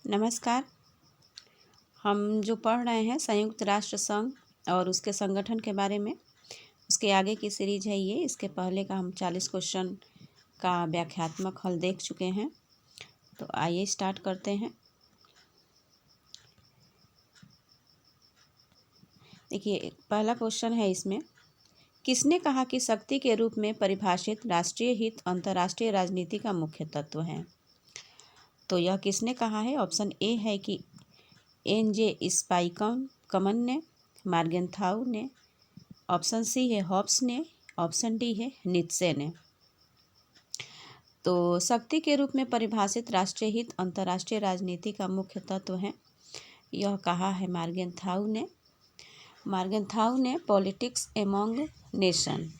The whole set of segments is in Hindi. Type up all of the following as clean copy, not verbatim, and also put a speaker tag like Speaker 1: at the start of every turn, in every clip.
Speaker 1: नमस्कार। हम जो पढ़ रहे हैं संयुक्त राष्ट्र संघ और उसके संगठन के बारे में, उसके आगे की सीरीज है ये। इसके पहले का हम 40 क्वेश्चन का व्याख्यात्मक हल देख चुके हैं। तो आइए स्टार्ट करते हैं। देखिए, पहला क्वेश्चन है इसमें, किसने कहा कि शक्ति के रूप में परिभाषित राष्ट्रीय हित अंतर्राष्ट्रीय राजनीति का मुख्य तत्व है? तो यह किसने कहा है? ऑप्शन ए है कि एन.जे. स्पाइकमन ने, मार्गेनथाउ ने, ऑप्शन सी है हॉब्स ने, ऑप्शन डी है नीत्शे ने। तो शक्ति के रूप में परिभाषित राष्ट्रीय हित अंतर्राष्ट्रीय राजनीति का मुख्य तत्व है, यह कहा है मार्गेनथाउ ने। मार्गेनथाउ ने पॉलिटिक्स एमॉन्ग नेशन,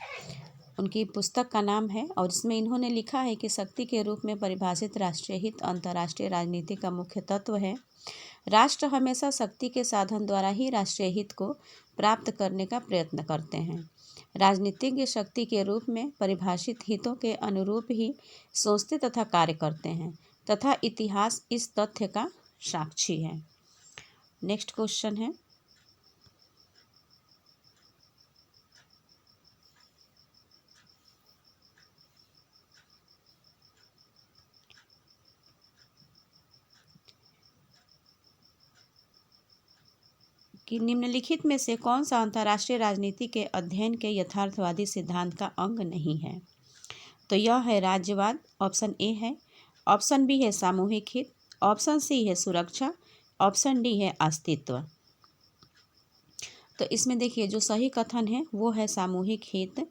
Speaker 1: उनकी पुस्तक का नाम है, और इसमें इन्होंने लिखा है कि शक्ति के रूप में परिभाषित राष्ट्रीय हित अंतर्राष्ट्रीय राजनीति का मुख्य तत्व है। राष्ट्र हमेशा शक्ति के साधन द्वारा ही राष्ट्रीय हित को प्राप्त करने का प्रयत्न करते हैं। राजनीतिज्ञ शक्ति के रूप में परिभाषित हितों के अनुरूप ही सोचते तथा कार्य करते हैं तथा इतिहास इस तथ्य का साक्षी है। नेक्स्ट क्वेश्चन है, कि निम्नलिखित में से कौन सा अंतर्राष्ट्रीय राजनीति के अध्ययन के यथार्थवादी सिद्धांत का अंग नहीं है? तो यह है राज्यवाद, ऑप्शन ए है। ऑप्शन बी है सामूहिक हित, ऑप्शन सी है सुरक्षा, ऑप्शन डी है अस्तित्व। तो इसमें देखिए, जो सही कथन है वो है सामूहिक हित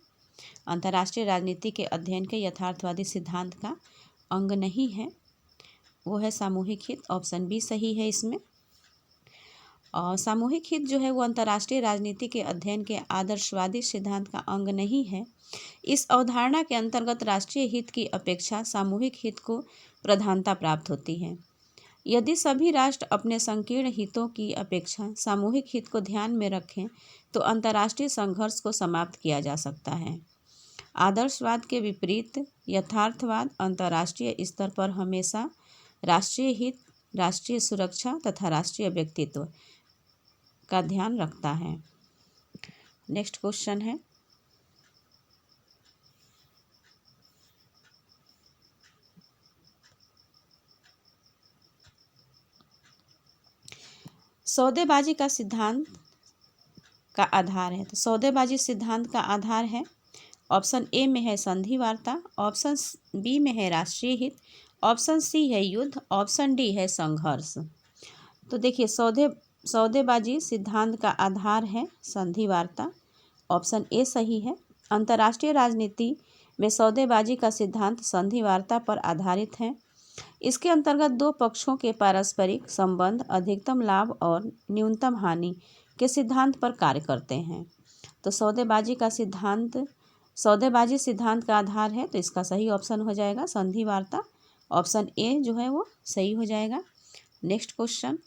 Speaker 1: अंतर्राष्ट्रीय राजनीति के अध्ययन के यथार्थवादी सिद्धांत का अंग नहीं है, वो है सामूहिक हित। ऑप्शन बी सही है इसमें। और सामूहिक हित जो है वो अंतर्राष्ट्रीय राजनीति के अध्ययन के आदर्शवादी सिद्धांत का अंग नहीं है। इस अवधारणा के अंतर्गत राष्ट्रीय हित की अपेक्षा सामूहिक हित को प्रधानता प्राप्त होती है। यदि सभी राष्ट्र अपने संकीर्ण हितों की अपेक्षा सामूहिक हित को ध्यान में रखें तो अंतर्राष्ट्रीय संघर्ष को समाप्त किया जा सकता है। आदर्शवाद के विपरीत यथार्थवाद अंतर्राष्ट्रीय स्तर पर हमेशा राष्ट्रीय हित, राष्ट्रीय सुरक्षा तथा राष्ट्रीय व्यक्तित्व का ध्यान रखता है। नेक्स्ट क्वेश्चन है, सौदेबाजी का सिद्धांत का आधार है। तो सौदेबाजी सिद्धांत का आधार है, ऑप्शन ए में है संधि वार्ता, ऑप्शन बी में है राष्ट्रीय हित, ऑप्शन सी है युद्ध, ऑप्शन डी है संघर्ष। तो देखिए, सौदेबाजी सिद्धांत का आधार है संधि वार्ता, ऑप्शन ए सही है। अंतर्राष्ट्रीय राजनीति में सौदेबाजी का सिद्धांत संधि वार्ता पर आधारित है। इसके अंतर्गत दो पक्षों के पारस्परिक संबंध अधिकतम लाभ और न्यूनतम हानि के सिद्धांत पर कार्य करते हैं। तो सौदेबाजी सिद्धांत का आधार है, तो इसका सही ऑप्शन हो जाएगा संधि वार्ता, ऑप्शन ए जो है वो सही हो जाएगा। नेक्स्ट क्वेश्चन,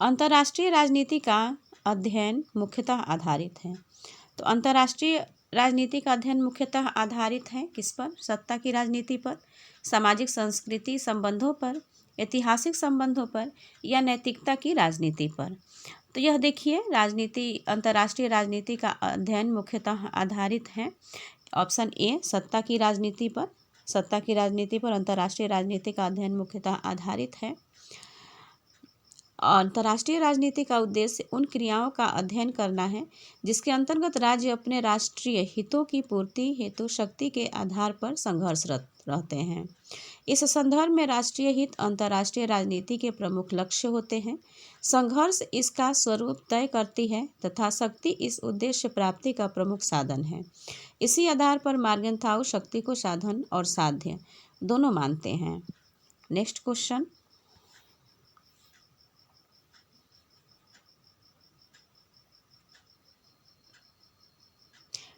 Speaker 1: अंतर्राष्ट्रीय राजनीति का अध्ययन मुख्यतः आधारित है। तो अंतर्राष्ट्रीय राजनीति का अध्ययन मुख्यतः आधारित है किस पर? सत्ता की राजनीति पर, सामाजिक संस्कृति संबंधों पर, ऐतिहासिक संबंधों पर, या नैतिकता की राजनीति पर। तो यह देखिए, अंतर्राष्ट्रीय राजनीति का अध्ययन मुख्यतः आधारित है, ऑप्शन ए सत्ता की राजनीति पर। सत्ता की राजनीति पर अंतर्राष्ट्रीय राजनीति का अध्ययन मुख्यतः आधारित है। अंतर्राष्ट्रीय राजनीति का उद्देश्य उन क्रियाओं का अध्ययन करना है जिसके अंतर्गत राज्य अपने राष्ट्रीय हितों की पूर्ति हेतु शक्ति के आधार पर संघर्षरत रहते हैं। इस संदर्भ में राष्ट्रीय हित अंतर्राष्ट्रीय राजनीति के प्रमुख लक्ष्य होते हैं। संघर्ष इसका स्वरूप तय करती है तथा शक्ति इस उद्देश्य प्राप्ति का प्रमुख साधन है। इसी आधार पर मार्गेनथाउ शक्ति को साधन और साध्य दोनों मानते हैं। नेक्स्ट क्वेश्चन,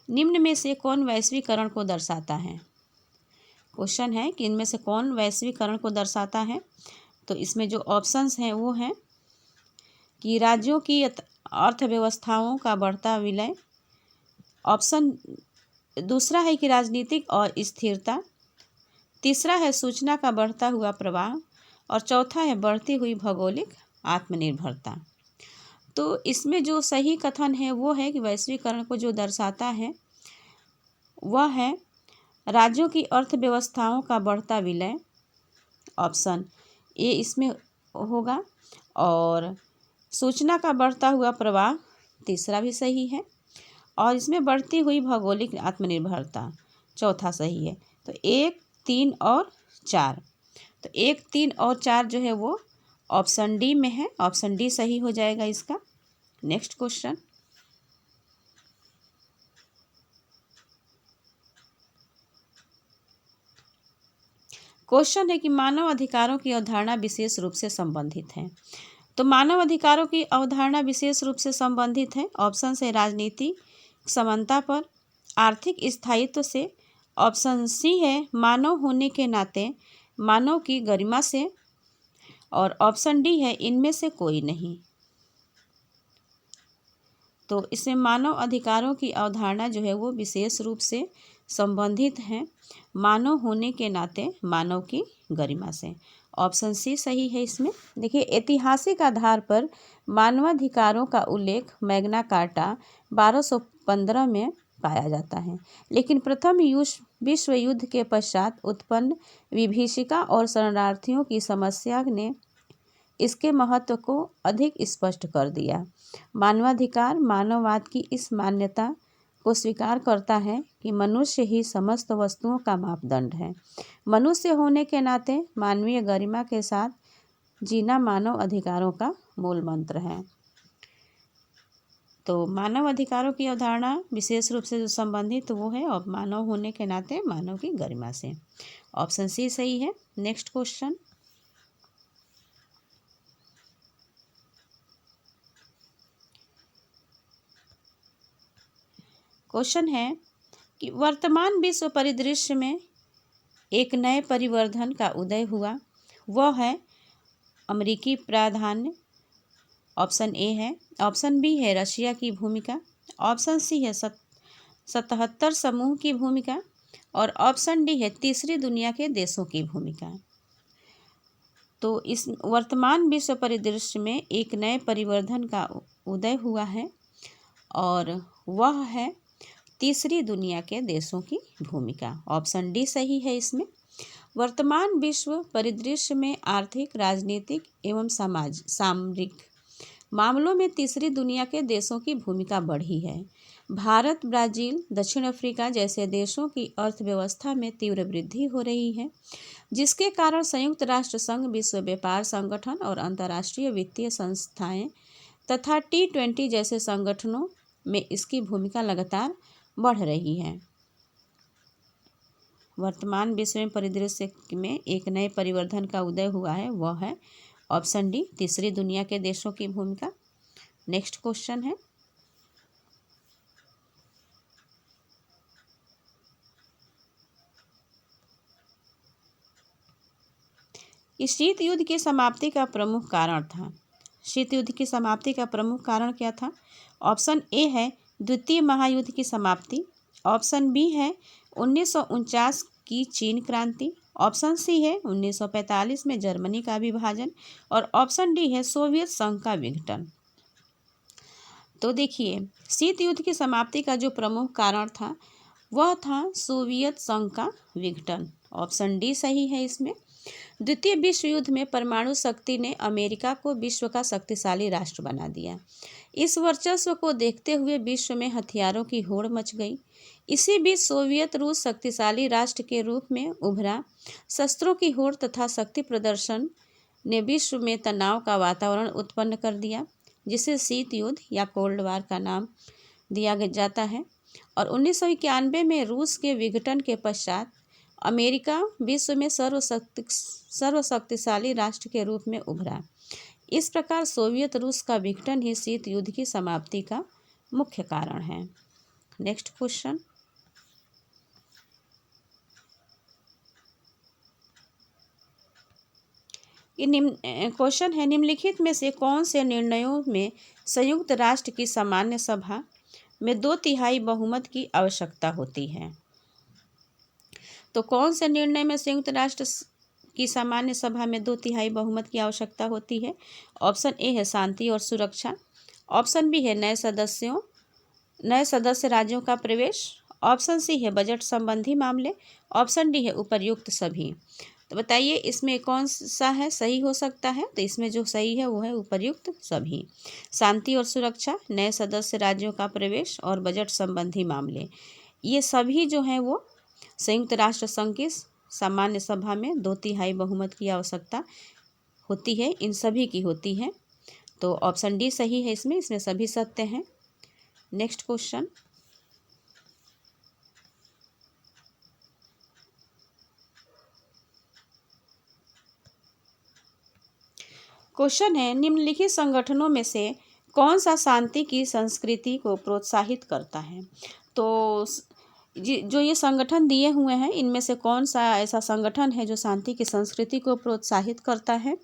Speaker 1: निम्न में से कौन वैश्वीकरण को दर्शाता है? क्वेश्चन है कि इनमें से कौन वैश्वीकरण को दर्शाता है? तो इसमें जो ऑप्शंस हैं वो हैं कि राज्यों की अर्थव्यवस्थाओं का बढ़ता विलय। ऑप्शन दूसरा है कि राजनीतिक और स्थिरता। तीसरा है सूचना का बढ़ता हुआ प्रवाह। और चौथा है बढ़ती हुई भौगोलिक आत्मनिर्भरता। तो इसमें जो सही कथन है वो है कि वैश्वीकरण को जो दर्शाता है वह है राज्यों की अर्थव्यवस्थाओं का बढ़ता विलय। ऑप्शन ए इसमें होगा। और सूचना का बढ़ता हुआ प्रवाह तीसरा भी सही है। और इसमें बढ़ती हुई भौगोलिक आत्मनिर्भरता चौथा सही है। तो 1, 3 और 4, तो 1, 3 और 4 जो है वो ऑप्शन डी में है। ऑप्शन डी सही हो जाएगा इसका। Next question. क्वेश्चन है कि मानव अधिकारों की अवधारणा विशेष रूप से संबंधित है। तो मानव अधिकारों की अवधारणा विशेष रूप से संबंधित है। ऑप्शन से राजनीतिक समानता पर, आर्थिक स्थायित्व से। ऑप्शन सी है मानव होने के नाते मानव की गरिमा से। और ऑप्शन डी है इनमें से कोई नहीं। तो इसमें मानव अधिकारों की अवधारणा जो है वो विशेष रूप से संबंधित है मानव होने के नाते मानव की गरिमा से। ऑप्शन सी सही है इसमें। देखिए, ऐतिहासिक आधार पर मानवाधिकारों का उल्लेख मैग्ना कार्टा 1215 में पाया जाता है, लेकिन प्रथम विश्व युद्ध के पश्चात उत्पन्न विभीषिका और शरणार्थियों की समस्या ने इसके महत्व को अधिक स्पष्ट कर दिया। मानवाधिकार मानववाद की इस मान्यता को स्वीकार करता है कि मनुष्य ही समस्त वस्तुओं का मापदंड है। मनुष्य होने के नाते मानवीय गरिमा के साथ जीना मानव अधिकारों का मूल मंत्र है। तो मानव अधिकारों की अवधारणा विशेष रूप से जो संबंधित वो है और मानव होने के नाते मानव की गरिमा से। ऑप्शन सी सही है। Next question. क्वेश्चन है कि वर्तमान विश्व परिदृश्य में एक नए परिवर्तन का उदय हुआ, वह है अमेरिकी प्राधान्य। ऑप्शन ए है। ऑप्शन बी है रशिया की भूमिका। ऑप्शन सी है 77 समूह की भूमिका। और ऑप्शन डी है तीसरी दुनिया के देशों की भूमिका। तो इस वर्तमान विश्व परिदृश्य में एक नए परिवर्तन का उदय हुआ है और वह है तीसरी दुनिया के देशों की भूमिका। ऑप्शन डी सही है इसमें। वर्तमान विश्व परिदृश्य में आर्थिक, राजनीतिक एवं सामरिक मामलों में तीसरी दुनिया के देशों की भूमिका बढ़ी है। भारत, ब्राज़ील, दक्षिण अफ्रीका जैसे देशों की अर्थव्यवस्था में तीव्र वृद्धि हो रही है, जिसके कारण संयुक्त राष्ट्र संघ, विश्व व्यापार संगठन और अंतर्राष्ट्रीय वित्तीय संस्थाएं तथा G20 जैसे संगठनों में इसकी भूमिका लगातार बढ़ रही है। वर्तमान विश्व परिदृश्य में एक नए परिवर्तन का उदय हुआ है, वह है ऑप्शन डी तीसरी दुनिया के देशों की भूमिका। नेक्स्ट क्वेश्चन है शीत युद्ध की समाप्ति का प्रमुख कारण था। शीत युद्ध की समाप्ति का प्रमुख कारण क्या था? ऑप्शन ए है द्वितीय महायुद्ध की समाप्ति। ऑप्शन बी है 1949 की चीन क्रांति। ऑप्शन सी है 1945 में जर्मनी का विभाजन। और ऑप्शन डी है सोवियत संघ का विघटन। तो देखिए, शीत युद्ध की समाप्ति का जो प्रमुख कारण था वह था सोवियत संघ का विघटन। ऑप्शन डी सही है इसमें। द्वितीय विश्व युद्ध में परमाणु शक्ति ने अमेरिका को विश्व का शक्तिशाली राष्ट्र बना दिया। इस वर्चस्व को देखते हुए विश्व में हथियारों की होड़ मच गई। इसी बीच सोवियत रूस शक्तिशाली राष्ट्र के रूप में उभरा। शस्त्रों की होड़ तथा शक्ति प्रदर्शन ने विश्व में तनाव का वातावरण उत्पन्न कर दिया, जिसे शीत युद्ध या कोल्ड वार का नाम दिया जाता है। और 1991 में रूस के विघटन के पश्चात अमेरिका विश्व में सर्वशक्तिशाली राष्ट्र के रूप में उभरा। इस प्रकार सोवियत रूस का विघटन ही शीत युद्ध की समाप्ति का मुख्य कारण है। Next question. कि क्वेश्चन है, निम्नलिखित में से कौन से निर्णयों में संयुक्त राष्ट्र की सामान्य सभा में 2/3 बहुमत की आवश्यकता होती है। तो कौन से निर्णय में संयुक्त राष्ट्र की सामान्य सभा में 2/3 बहुमत की आवश्यकता होती है? ऑप्शन ए है शांति और सुरक्षा, ऑप्शन बी है नए सदस्य राज्यों का प्रवेश, ऑप्शन सी है बजट संबंधी मामले, ऑप्शन डी है उपर्युक्त सभी। तो बताइए इसमें कौन सा है सही हो सकता है? तो इसमें जो सही है वो है उपर्युक्त सभी। शांति और सुरक्षा, नए सदस्य राज्यों का प्रवेश और बजट संबंधी मामले, ये सभी जो हैं वो संयुक्त राष्ट्र संघ की सामान्य सभा में 2/3 बहुमत की आवश्यकता होती है, इन सभी की होती है। तो ऑप्शन डी सही है इसमें सभी सत्य हैं। नेक्स्ट क्वेश्चन, क्वेश्चन है, निम्नलिखित संगठनों में से कौन सा शांति की संस्कृति को प्रोत्साहित करता है? तो जो ये संगठन दिए हुए हैं इनमें से कौन सा ऐसा संगठन है जो शांति की संस्कृति को प्रोत्साहित करता है?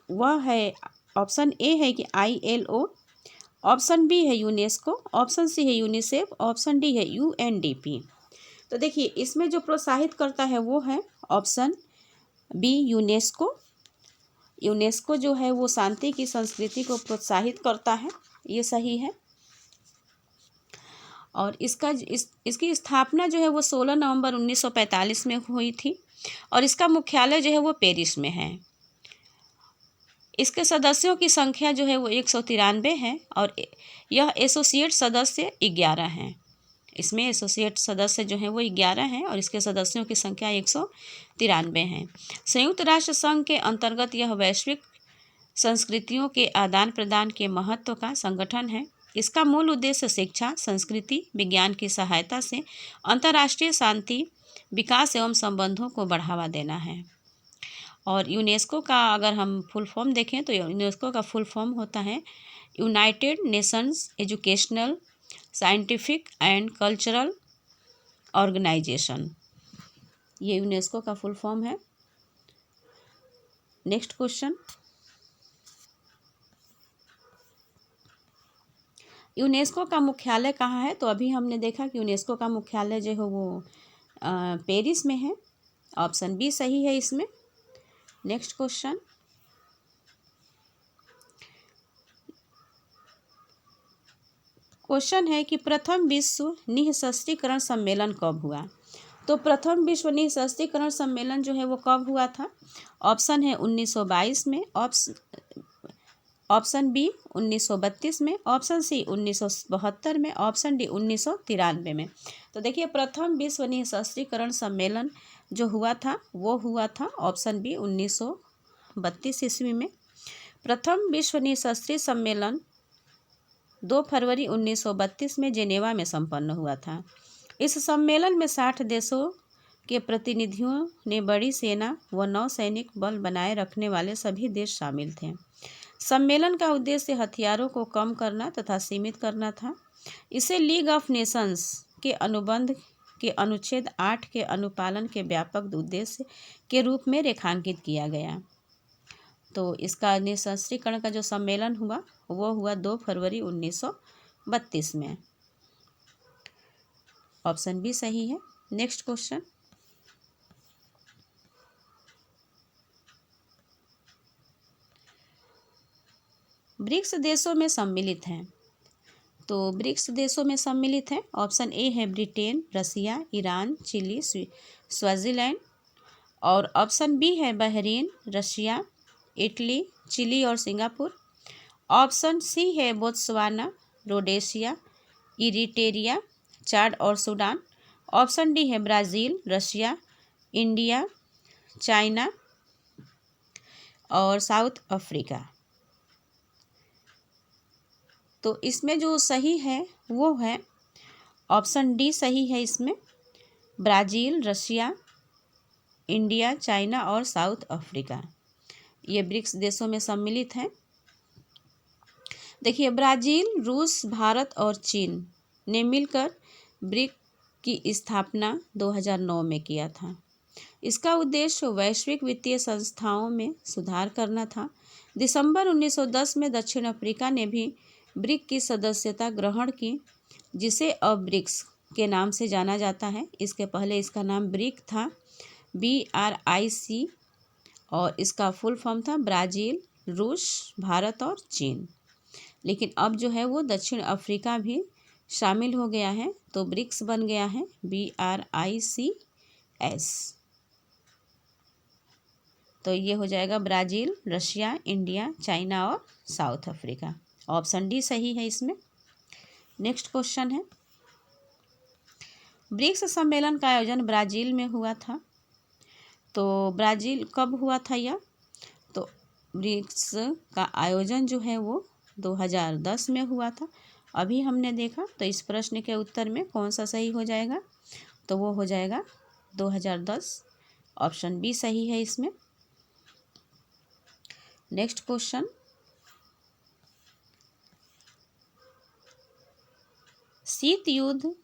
Speaker 1: वह है ऑप्शन ए है कि ILO, ऑप्शन बी है यूनेस्को, ऑप्शन सी है यूनिसेफ, ऑप्शन डी है UNDP। तो देखिए इसमें जो प्रोत्साहित करता है वो है ऑप्शन बी यूनेस्को। यूनेस्को जो है वो शांति की संस्कृति को प्रोत्साहित करता है, ये सही है। और इसकी स्थापना जो है वो 16 नवंबर 1945 में हुई थी और इसका मुख्यालय जो है वो पेरिस में है। इसके सदस्यों की संख्या जो है वो 193 है और यह एसोसिएट सदस्य 11 हैं। इसमें एसोसिएट सदस्य जो हैं वो 11 हैं और इसके सदस्यों की संख्या 193 है। संयुक्त राष्ट्र संघ के अंतर्गत यह वैश्विक संस्कृतियों के आदान प्रदान के महत्व का संगठन है। इसका मूल उद्देश्य शिक्षा, संस्कृति, विज्ञान की सहायता से अंतर्राष्ट्रीय शांति, विकास एवं संबंधों को बढ़ावा देना है। और यूनेस्को का अगर हम फुल फॉर्म देखें तो यूनेस्को का फुल फॉर्म होता है United Nations Educational, Scientific and Cultural Organization, ये यूनेस्को का फुल फॉर्म है। नेक्स्ट क्वेश्चन, यूनेस्को का मुख्यालय कहाँ है? तो अभी हमने देखा कि यूनेस्को का मुख्यालय जो है वो पेरिस में है। ऑप्शन बी सही है इसमें। नेक्स्ट क्वेश्चन, क्वेश्चन है कि प्रथम विश्व निःशस्त्रीकरण सम्मेलन कब हुआ? तो प्रथम विश्व निःशस्त्रीकरण सम्मेलन जो है वो कब हुआ था? ऑप्शन है 1922 में, ऑप्शन बी 1932 में, ऑप्शन सी 1972 में, ऑप्शन डी 1993 में। तो देखिए प्रथम विश्व निःशस्त्रीकरण सम्मेलन जो हुआ था वो हुआ था ऑप्शन बी 1932 ईस्वी में। प्रथम विश्व निःशस्त्रीकरण सम्मेलन 2 फरवरी 1932 में जेनेवा में संपन्न हुआ था। इस सम्मेलन में 60 देशों के प्रतिनिधियों ने बड़ी सेना व नौसैनिक बल बनाए रखने वाले सभी देश शामिल थे। सम्मेलन का उद्देश्य हथियारों को कम करना तथा सीमित करना था। इसे लीग ऑफ नेशंस के अनुबंध के अनुच्छेद 8 के अनुपालन के व्यापक उद्देश्य के रूप में रेखांकित किया गया। तो इसका निःशस्त्रीकरण का जो सम्मेलन हुआ वो हुआ 2 फरवरी 1932 में। ऑप्शन बी सही है। नेक्स्ट क्वेश्चन, ब्रिक्स देशों में सम्मिलित हैं। तो ब्रिक्स देशों में सम्मिलित है ऑप्शन ए है ब्रिटेन, रसिया, ईरान, चिली, स्विट्जरलैंड, और ऑप्शन बी है बहरीन, रशिया, इटली, चिली और सिंगापुर, ऑप्शन सी है बोत्सवाना, रोडेशिया, इरिट्रिया, चाड और सूडान, ऑप्शन डी है ब्राज़ील, रशिया, इंडिया, चाइना और साउथ अफ्रीका। तो इसमें जो सही है वो है ऑप्शन डी सही है इसमें, ब्राज़ील, रशिया, इंडिया, चाइना और साउथ अफ्रीका, ये ब्रिक्स देशों में सम्मिलित हैं। देखिए ब्राज़ील, रूस, भारत और चीन ने मिलकर ब्रिक्स की स्थापना 2009 में किया था। इसका उद्देश्य वैश्विक वित्तीय संस्थाओं में सुधार करना था। दिसंबर 1910 में दक्षिण अफ्रीका ने भी ब्रिक की सदस्यता ग्रहण की, जिसे अब ब्रिक्स के नाम से जाना जाता है। इसके पहले इसका नाम ब्रिक था, BRIC, और इसका फुल फॉर्म था ब्राज़ील, रूस, भारत और चीन। लेकिन अब जो है वो दक्षिण अफ्रीका भी शामिल हो गया है, तो ब्रिक्स बन गया है BRICS। तो ये हो जाएगा ब्राज़ील, रशिया, इंडिया, चाइना और साउथ अफ्रीका। ऑप्शन डी सही है इसमें। नेक्स्ट क्वेश्चन है, ब्रिक्स सम्मेलन का आयोजन ब्राज़ील में हुआ था। तो ब्राज़ील कब हुआ था यह? तो ब्रिक्स का आयोजन जो है वो 2010 में हुआ था। अभी हमने देखा, तो इस प्रश्न के उत्तर में कौन सा सही हो जाएगा? तो वो हो जाएगा 2010। ऑप्शन बी सही है इसमें। नेक्स्ट क्वेश्चन, शीत युद्ध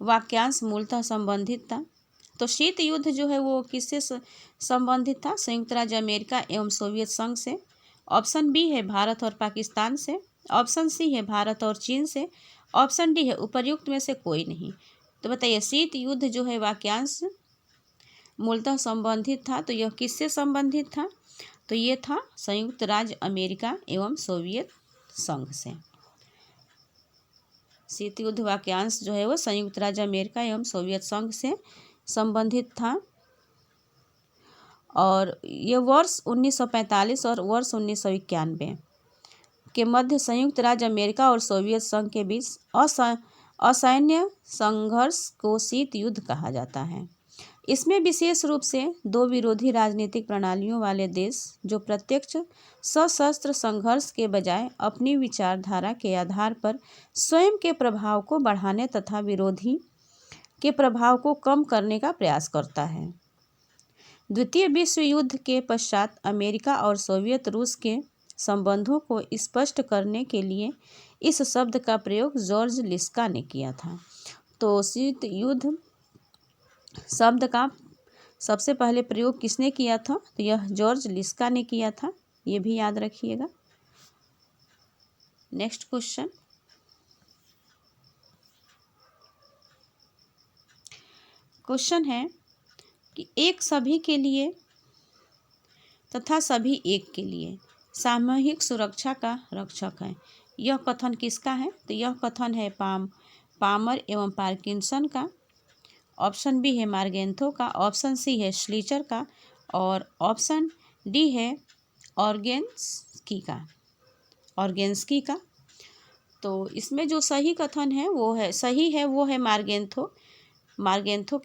Speaker 1: वाक्यांश मूलतः संबंधित था। तो शीत युद्ध जो है वो किससे संबंधित था? संयुक्त राज्य अमेरिका एवं सोवियत संघ से। ऑप्शन बी है भारत और पाकिस्तान से। ऑप्शन सी है भारत और चीन से। ऑप्शन डी है उपर्युक्त में से कोई नहीं। तो बताइए, शीत युद्ध जो है वाक्यांश मूलतः संबंधित था, तो यह किससे संबंधित था? तो ये था संयुक्त राज्य अमेरिका एवं सोवियत संघ से। शीत युद्ध वाक्यांश जो है वो संयुक्त राज्य अमेरिका एवं सोवियत संघ से संबंधित था, और ये वर्ष 1945 और वर्ष 1991 के मध्य संयुक्त राज्य अमेरिका और सोवियत संघ के बीच असैन्य संघर्ष को शीत युद्ध कहा जाता है। इसमें विशेष रूप से दो विरोधी राजनीतिक प्रणालियों वाले देश, जो प्रत्यक्ष सशस्त्र संघर्ष के बजाय अपनी विचारधारा के आधार पर स्वयं के प्रभाव को बढ़ाने तथा विरोधी के प्रभाव को कम करने का प्रयास करता है। द्वितीय विश्व युद्ध के पश्चात अमेरिका और सोवियत रूस के संबंधों को स्पष्ट करने के लिए इस शब्द का प्रयोग जॉर्ज लिस्का ने किया था। तो शीत युद्ध शब्द का सबसे पहले प्रयोग किसने किया था? तो यह जॉर्ज लिस्का ने किया था, ये भी याद रखिएगा। नेक्स्ट क्वेश्चन, क्वेश्चन है कि एक सभी के लिए तथा सभी एक के लिए सामूहिक सुरक्षा का रक्षक है। यह कथन किसका है? तो यह कथन है पामर एवं पार्किंसन का। ऑप्शन बी है मार्गेंथो का। ऑप्शन सी है श्लीचर का। और ऑप्शन डी है ऑर्गेन्स्की का। तो इसमें जो सही कथन है वो है मार्गेंथो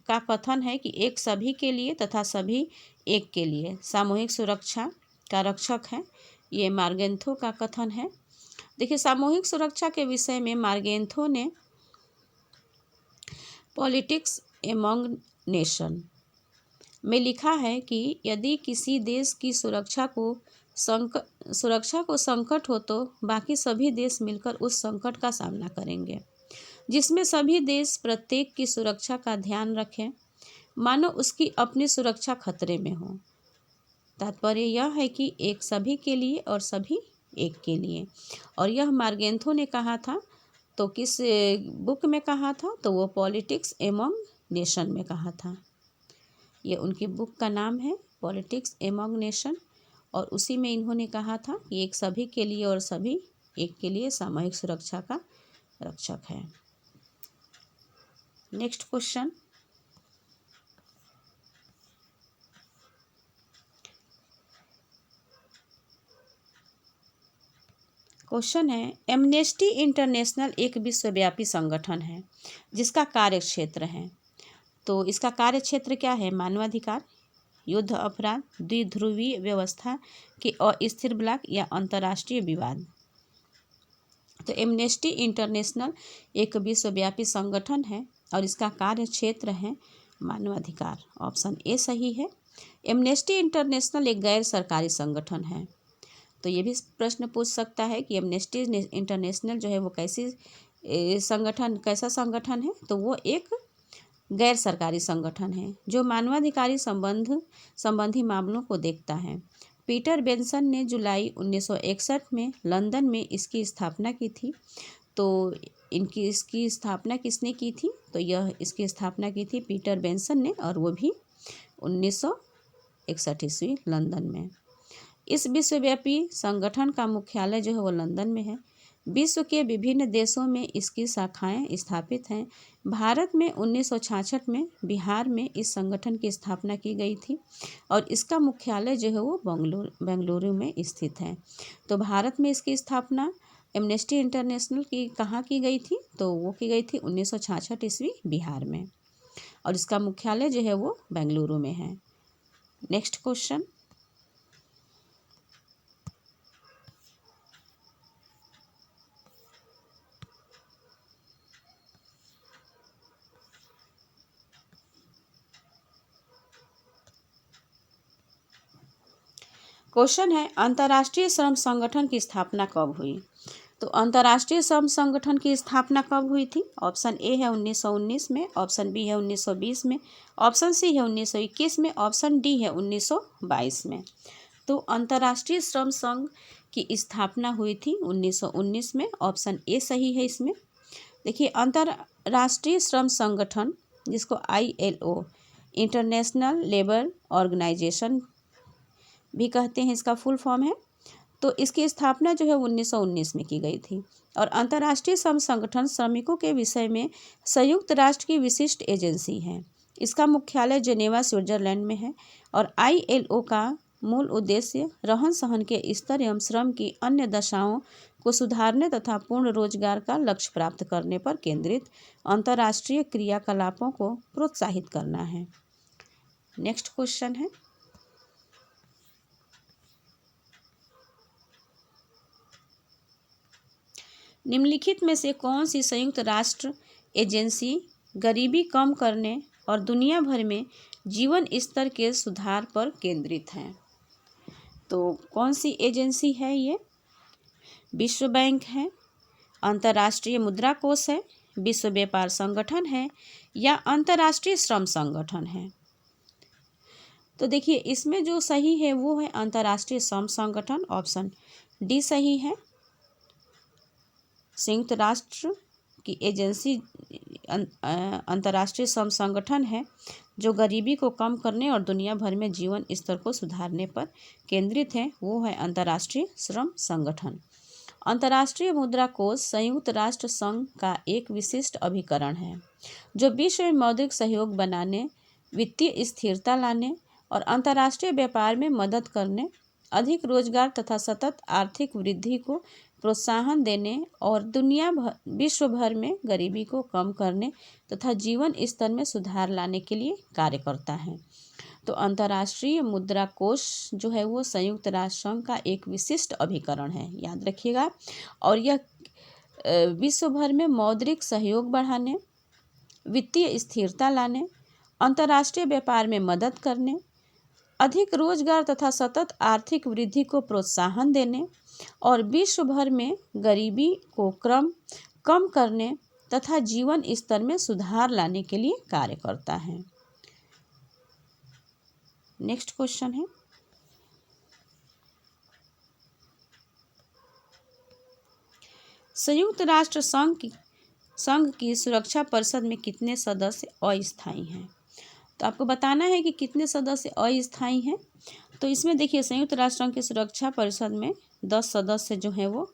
Speaker 1: का कथन है कि एक सभी के लिए तथा सभी एक के लिए सामूहिक सुरक्षा का रक्षक है। ये मार्गेंथो का कथन है। देखिए, सामूहिक सुरक्षा के विषय में मार्गेंथो ने पॉलिटिक्स एमंग नेशन में लिखा है कि यदि किसी देश की सुरक्षा को संकट हो तो बाकी सभी देश मिलकर उस संकट का सामना करेंगे, जिसमें सभी देश प्रत्येक की सुरक्षा का ध्यान रखें मानो उसकी अपनी सुरक्षा खतरे में हो। तात्पर्य यह है कि एक सभी के लिए और सभी एक के लिए। और यह मार्गेंथो ने कहा था। तो किस बुक में कहा था? तो वो पॉलिटिक्स एमंग नेशन में कहा था। ये उनकी बुक का नाम है, पॉलिटिक्स एमंग नेशन, और उसी में इन्होंने कहा था कि एक सभी के लिए और सभी एक के लिए सामूहिक सुरक्षा का रक्षक है। नेक्स्ट क्वेश्चन, क्वेश्चन है, एमनेस्टी इंटरनेशनल एक विश्वव्यापी संगठन है जिसका कार्य क्षेत्र है। तो इसका कार्य क्षेत्र क्या है? मानवाधिकार, युद्ध अपराध, द्विध्रुवीय व्यवस्था के अस्थिर ब्लॉक या अंतर्राष्ट्रीय विवाद। तो एमनेस्टी इंटरनेशनल एक विश्वव्यापी संगठन है और इसका कार्य क्षेत्र है मानवाधिकार। ऑप्शन ए सही है। एमनेस्टी इंटरनेशनल एक गैर सरकारी संगठन है। तो ये भी प्रश्न पूछ सकता है कि एमनेस्टी इंटरनेशनल जो है वो कैसा संगठन है? तो वो एक गैर सरकारी संगठन है जो मानवाधिकारी संबंधी मामलों को देखता है। पीटर बेंसन ने जुलाई 1961 में लंदन में इसकी स्थापना की थी। तो इसकी स्थापना किसने की थी? तो यह इसकी स्थापना की थी पीटर बेंसन ने, और वो भी 1961 ईस्वी लंदन में। इस विश्वव्यापी संगठन का मुख्यालय जो है वो लंदन में है। विश्व के विभिन्न देशों में इसकी शाखाएं स्थापित हैं। भारत में 1966 में बिहार में इस संगठन की स्थापना की गई थी और इसका मुख्यालय जो है वो बेंगलुरु में स्थित है। तो भारत में इसकी स्थापना एमनेस्टी इंटरनेशनल की कहाँ की गई थी? तो वो की गई थी 1966 ईस्वी बिहार में, और इसका मुख्यालय जो है वो बेंगलुरु में है। नेक्स्ट क्वेश्चन, क्वेश्चन है अंतर्राष्ट्रीय श्रम संगठन की स्थापना कब हुई? तो अंतर्राष्ट्रीय श्रम संगठन की स्थापना कब हुई थी? ऑप्शन ए है 1919 में, ऑप्शन बी है 1920 में, ऑप्शन सी है 1921 में, ऑप्शन डी है 1922 में। तो अंतर्राष्ट्रीय श्रम संघ की स्थापना हुई थी 1919 में, ऑप्शन ए सही है इसमें। देखिए, अंतर्राष्ट्रीय श्रम संगठन जिसको ILO इंटरनेशनल लेबर ऑर्गेनाइजेशन भी कहते हैं, इसका फुल फॉर्म है। तो इसकी स्थापना जो है 1919 में की गई थी, और अंतर्राष्ट्रीय श्रम संगठन श्रमिकों के विषय में संयुक्त राष्ट्र की विशिष्ट एजेंसी है। इसका मुख्यालय जेनेवा स्विट्जरलैंड में है, और ILO का मूल उद्देश्य रहन सहन के स्तर एवं श्रम की अन्य दशाओं को सुधारने तथा पूर्ण रोजगार का लक्ष्य प्राप्त करने पर केंद्रित अंतर्राष्ट्रीय क्रियाकलापों को प्रोत्साहित करना है। नेक्स्ट क्वेश्चन है, निम्नलिखित में से कौन सी संयुक्त राष्ट्र एजेंसी गरीबी कम करने और दुनिया भर में जीवन स्तर के सुधार पर केंद्रित है? तो कौन सी एजेंसी है ये? विश्व बैंक है, अंतर्राष्ट्रीय मुद्रा कोष है, विश्व व्यापार संगठन है, या अंतर्राष्ट्रीय श्रम संगठन है? तो देखिए, इसमें जो सही है वो है अंतर्राष्ट्रीय श्रम संगठन, ऑप्शन डी सही है। संयुक्त राष्ट्र की एजेंसी अंतर्राष्ट्रीय श्रम संगठन है जो गरीबी को कम करने और दुनिया भर में जीवन स्तर को सुधारने पर केंद्रित है, वो है अंतर्राष्ट्रीय श्रम संगठन। अंतर्राष्ट्रीय मुद्रा कोष संयुक्त राष्ट्र संघ का एक विशिष्ट अभिकरण है जो विश्व में मौद्रिक सहयोग बनाने, वित्तीय स्थिरता लाने और अंतर्राष्ट्रीय व्यापार में मदद करने, अधिक रोजगार तथा सतत आर्थिक वृद्धि को प्रोत्साहन देने और विश्व भर में गरीबी को कम करने तथा जीवन स्तर में सुधार लाने के लिए कार्य करता है। तो अंतर्राष्ट्रीय मुद्रा कोष जो है वो संयुक्त राष्ट्र संघ का एक विशिष्ट अभिकरण है, याद रखिएगा। और यह विश्व भर में मौद्रिक सहयोग बढ़ाने, वित्तीय स्थिरता लाने, अंतर्राष्ट्रीय व्यापार में मदद करने, अधिक रोजगार तथा सतत आर्थिक वृद्धि को प्रोत्साहन देने और विश्व भर में गरीबी को कम करने तथा जीवन स्तर में सुधार लाने के लिए कार्य करता है। नेक्स्ट क्वेश्चन है, संयुक्त राष्ट्र संघ की सुरक्षा परिषद में कितने सदस्य अस्थायी हैं? तो आपको बताना है कि कितने सदस्य अस्थायी हैं। तो इसमें देखिए, संयुक्त राष्ट्र संघ की सुरक्षा परिषद में 10 सदस्य जो हैं वो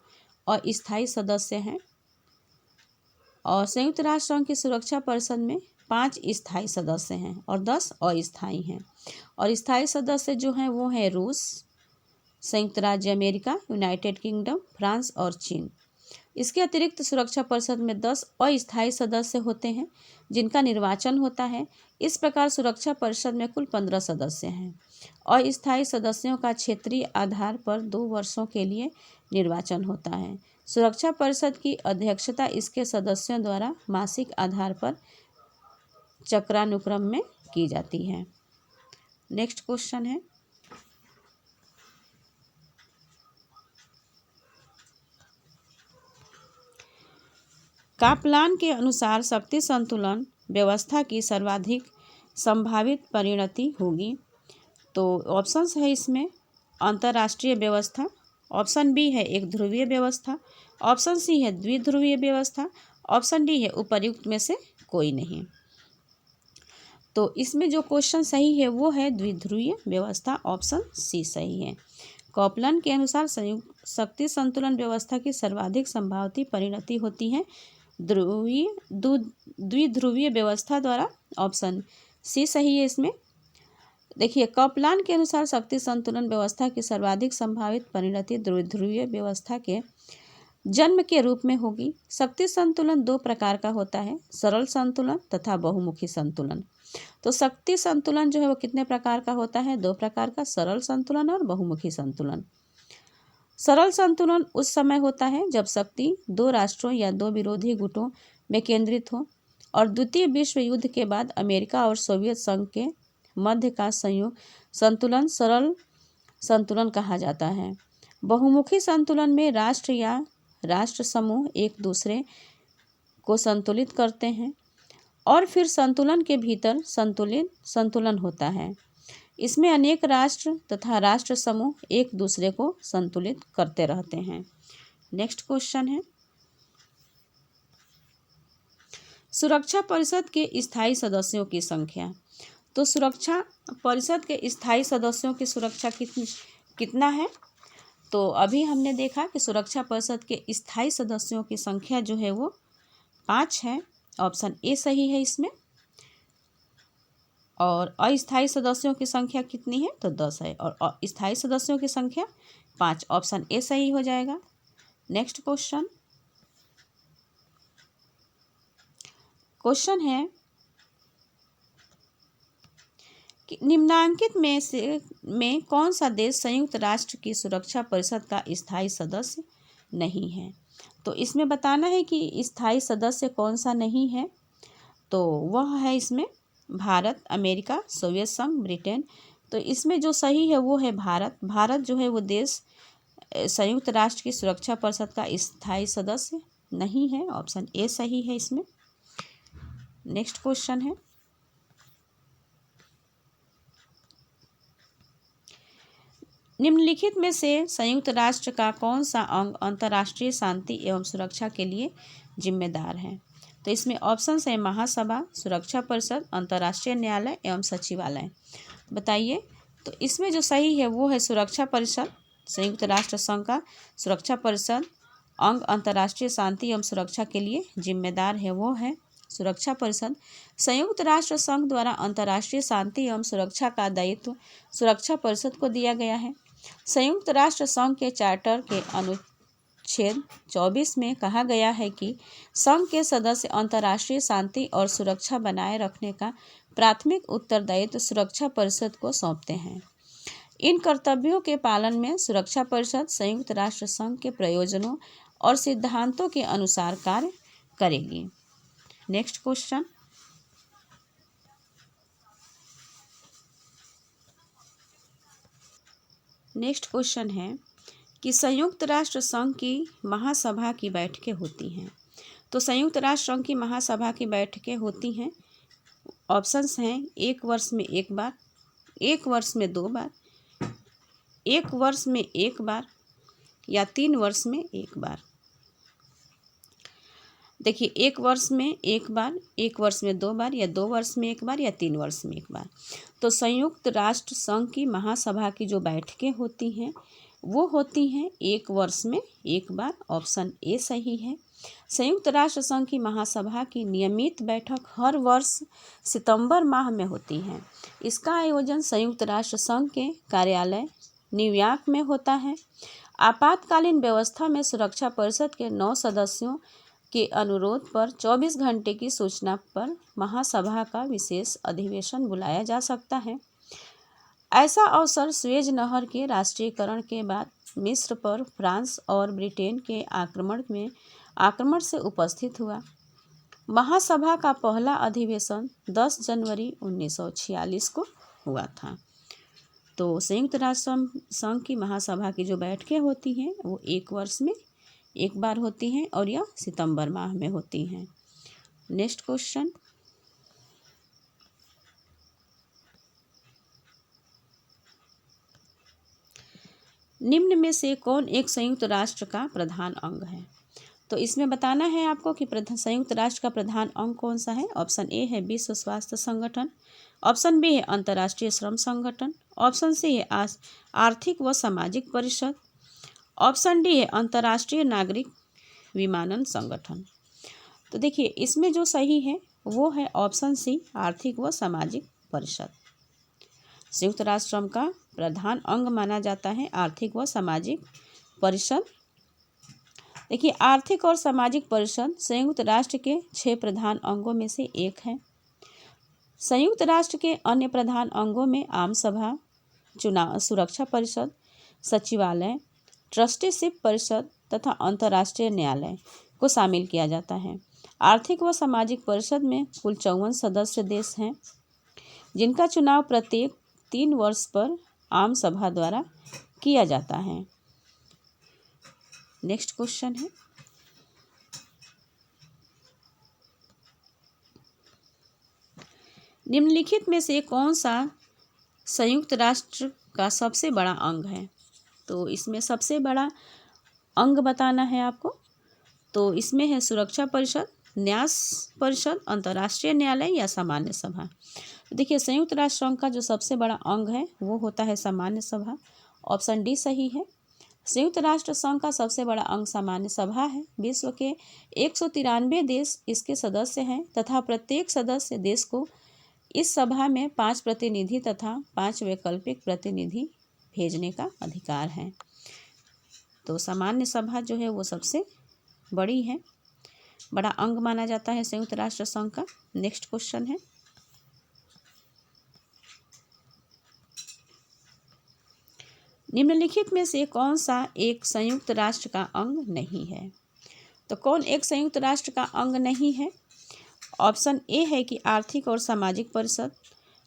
Speaker 1: अस्थायी सदस्य हैं, और संयुक्त राष्ट्र संघ की सुरक्षा परिषद में 5 स्थायी सदस्य हैं और 10 अस्थायी हैं। और स्थायी सदस्य जो हैं वो हैं रूस, संयुक्त राज्य अमेरिका, यूनाइटेड किंगडम, फ्रांस और चीन। इसके अतिरिक्त सुरक्षा परिषद में 10 अस्थायी सदस्य होते हैं जिनका निर्वाचन होता है। इस प्रकार सुरक्षा परिषद में कुल 15 सदस्य हैं। अस्थायी सदस्यों का क्षेत्रीय आधार पर 2 वर्षों के लिए निर्वाचन होता है। सुरक्षा परिषद की अध्यक्षता इसके सदस्यों द्वारा मासिक आधार पर चक्रानुक्रम में की जाती है। नेक्स्ट क्वेश्चन है, कापलान के अनुसार शक्ति संतुलन व्यवस्था की सर्वाधिक संभावित परिणति होगी? तो ऑप्शंस है इसमें अंतर्राष्ट्रीय व्यवस्था, ऑप्शन बी है एक ध्रुवीय व्यवस्था, ऑप्शन सी है द्विध्रुवीय व्यवस्था, ऑप्शन डी है उपर्युक्त में से कोई नहीं। तो इसमें जो क्वेश्चन सही है वो है द्विध्रुवीय व्यवस्था, ऑप्शन सी सही है। कॉपलन के अनुसार संयुक्त शक्ति संतुलन व्यवस्था की सर्वाधिक संभावित परिणति होती है द्विध्रुवीय व्यवस्था द्वारा, ऑप्शन सी सही है इसमें। देखिए, कॉपलान के अनुसार शक्ति संतुलन व्यवस्था की सर्वाधिक संभावित परिणति द्विध्रुवीय व्यवस्था के जन्म के रूप में होगी। शक्ति संतुलन दो प्रकार का होता है, सरल संतुलन तथा बहुमुखी संतुलन। तो शक्ति संतुलन जो है वो कितने प्रकार का होता है? दो प्रकार का, सरल संतुलन और बहुमुखी संतुलन। सरल संतुलन उस समय होता है जब शक्ति दो राष्ट्रों या दो विरोधी गुटों में केंद्रित हो और द्वितीय विश्व युद्ध के बाद अमेरिका और सोवियत संघ के मध्य का संयुक्त संतुलन सरल संतुलन कहा जाता है। बहुमुखी संतुलन में राष्ट्र या राष्ट्र समूह एक दूसरे को संतुलित करते हैं और फिर संतुलन के भीतर संतुलन होता है। इसमें अनेक राष्ट्र तथा राष्ट्र समूह एक दूसरे को संतुलित करते रहते हैं। नेक्स्ट क्वेश्चन है, सुरक्षा परिषद के स्थायी सदस्यों की संख्या। तो सुरक्षा परिषद के स्थायी सदस्यों की सुरक्षा कितना है? तो अभी हमने देखा कि सुरक्षा परिषद के स्थायी सदस्यों की संख्या जो है वो 5 है, ऑप्शन ए सही है इसमें। और अस्थायी सदस्यों की संख्या कितनी है? तो 10 है और स्थायी सदस्यों की संख्या 5, ऑप्शन ए सही हो जाएगा। नेक्स्ट क्वेश्चन है कि निम्नांकित में कौन सा देश संयुक्त राष्ट्र की सुरक्षा परिषद का स्थायी सदस्य नहीं है? तो इसमें बताना है कि स्थायी सदस्य कौन सा नहीं है। तो वह है इसमें भारत, अमेरिका, सोवियत संघ, ब्रिटेन। तो इसमें जो सही है वो है भारत। भारत जो है वो देश संयुक्त राष्ट्र की सुरक्षा परिषद का स्थायी सदस्य नहीं है, ऑप्शन ए सही है इसमें। नेक्स्ट क्वेश्चन है, निम्नलिखित में से संयुक्त राष्ट्र का कौन सा अंग अंतर्राष्ट्रीय शांति एवं सुरक्षा के लिए जिम्मेदार है? तो इसमें ऑप्शन है महासभा, सुरक्षा परिषद, अंतर्राष्ट्रीय न्यायालय एवं सचिवालय। बताइए। तो इसमें जो सही है वो है सुरक्षा परिषद। संयुक्त राष्ट्र संघ का सुरक्षा परिषद अंग अंतर्राष्ट्रीय शांति एवं सुरक्षा के लिए जिम्मेदार है, वो है सुरक्षा परिषद। संयुक्त राष्ट्र संघ द्वारा अंतर्राष्ट्रीय शांति एवं सुरक्षा का दायित्व सुरक्षा परिषद को दिया गया है। संयुक्त राष्ट्र संघ के चार्टर के अनुच्छेद 24 में कहा गया है कि संघ के सदस्य अंतर्राष्ट्रीय शांति और सुरक्षा बनाए रखने का प्राथमिक उत्तरदायित्व सुरक्षा परिषद को सौंपते हैं। इन कर्तव्यों के पालन में सुरक्षा परिषद संयुक्त राष्ट्र संघ के प्रयोजनों और सिद्धांतों के अनुसार कार्य करेगी। नेक्स्ट क्वेश्चन है कि संयुक्त राष्ट्र संघ की महासभा की बैठकें होती हैं। तो संयुक्त राष्ट्र संघ की महासभा की बैठकें होती हैं, ऑप्शंस हैं 1 वर्ष में 1 बार, 1 वर्ष में 2 बार, 1 वर्ष में 1 बार या 3 वर्ष में 1 बार। देखिए, 1 वर्ष में 1 बार, 1 वर्ष में 2 बार या 2 वर्ष में 1 बार या 3 वर्ष में 1 बार। तो संयुक्त राष्ट्र संघ की महासभा की जो बैठकें होती हैं वो होती हैं 1 वर्ष में 1 बार, ऑप्शन ए सही है। संयुक्त राष्ट्र संघ की महासभा की नियमित बैठक हर वर्ष सितंबर माह में होती है। इसका आयोजन संयुक्त राष्ट्र संघ के कार्यालय न्यूयॉर्क में होता है। आपातकालीन व्यवस्था में सुरक्षा परिषद के 9 सदस्यों के अनुरोध पर 24 घंटे की सूचना पर महासभा का विशेष अधिवेशन बुलाया जा सकता है। ऐसा अवसर स्वेज नहर के राष्ट्रीयकरण के बाद मिस्र पर फ्रांस और ब्रिटेन के आक्रमण से उपस्थित हुआ। महासभा का पहला अधिवेशन 10 जनवरी 1946 को हुआ था। तो संयुक्त राष्ट्र संघ की महासभा की जो बैठकें होती हैं वो 1 वर्ष में 1 बार होती हैं और यह सितंबर माह में होती हैं। नेक्स्ट क्वेश्चन, निम्न में से कौन एक संयुक्त राष्ट्र का प्रधान अंग है? तो इसमें बताना है आपको कि संयुक्त राष्ट्र का प्रधान अंग कौन सा है। ऑप्शन ए है विश्व स्वास्थ्य संगठन, ऑप्शन बी है अंतर्राष्ट्रीय श्रम संगठन, ऑप्शन सी है आर्थिक व सामाजिक परिषद, ऑप्शन डी है अंतर्राष्ट्रीय नागरिक विमानन संगठन। तो देखिए इसमें जो सही है वो है ऑप्शन सी आर्थिक व सामाजिक परिषद। संयुक्त राष्ट्र का प्रधान अंग माना जाता है आर्थिक व सामाजिक परिषद। देखिए आर्थिक और सामाजिक परिषद संयुक्त राष्ट्र के 6 प्रधान अंगों में से एक है। संयुक्त राष्ट्र के अन्य प्रधान अंगों में आम सभा, चुनाव सुरक्षा परिषद, सचिवालय, ट्रस्टीशिप परिषद तथा अंतर्राष्ट्रीय न्यायालय को शामिल किया जाता है। आर्थिक व सामाजिक परिषद में कुल 54 सदस्य देश हैं जिनका चुनाव प्रत्येक 3 वर्ष पर आम सभा द्वारा किया जाता है। नेक्स्ट क्वेश्चन है, निम्नलिखित में से कौन सा संयुक्त राष्ट्र का सबसे बड़ा अंग है? तो इसमें सबसे बड़ा अंग बताना है आपको। तो इसमें है सुरक्षा परिषद, न्यास परिषद, अंतर्राष्ट्रीय न्यायालय या सामान्य सभा। तो देखिए संयुक्त राष्ट्र संघ का जो सबसे बड़ा अंग है वो होता है सामान्य सभा। ऑप्शन डी सही है। संयुक्त राष्ट्र संघ का सबसे बड़ा अंग सामान्य सभा है। विश्व के 193 देश इसके सदस्य हैं तथा प्रत्येक सदस्य देश को इस सभा में 5 प्रतिनिधि तथा 5 वैकल्पिक प्रतिनिधि भेजने का अधिकार है। तो सामान्य सभा जो है वो सबसे बड़ी है, बड़ा अंग माना जाता है संयुक्त राष्ट्र संघ का। नेक्स्ट क्वेश्चन है, निम्नलिखित में से कौन सा एक संयुक्त राष्ट्र का अंग नहीं है? तो कौन एक संयुक्त राष्ट्र का अंग नहीं है? ऑप्शन ए है कि आर्थिक और सामाजिक परिषद,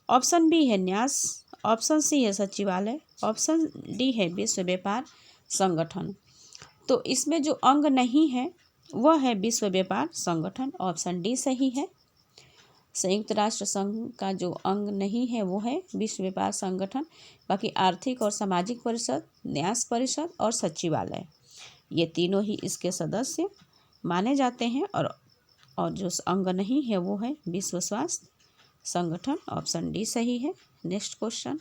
Speaker 1: ऑप्शन बी है न्यास, ऑप्शन सी है सचिवालय, ऑप्शन डी है विश्व व्यापार संगठन। तो इसमें जो अंग नहीं है वह है विश्व व्यापार संगठन। ऑप्शन डी सही है। संयुक्त राष्ट्र संघ का जो अंग नहीं है वो है विश्व व्यापार संगठन। बाकी आर्थिक और सामाजिक परिषद, न्यास परिषद और सचिवालय ये तीनों ही इसके सदस्य माने जाते हैं। और जो अंग नहीं है वो है विश्व स्वास्थ्य संगठन। ऑप्शन डी सही है। नेक्स्ट क्वेश्चन,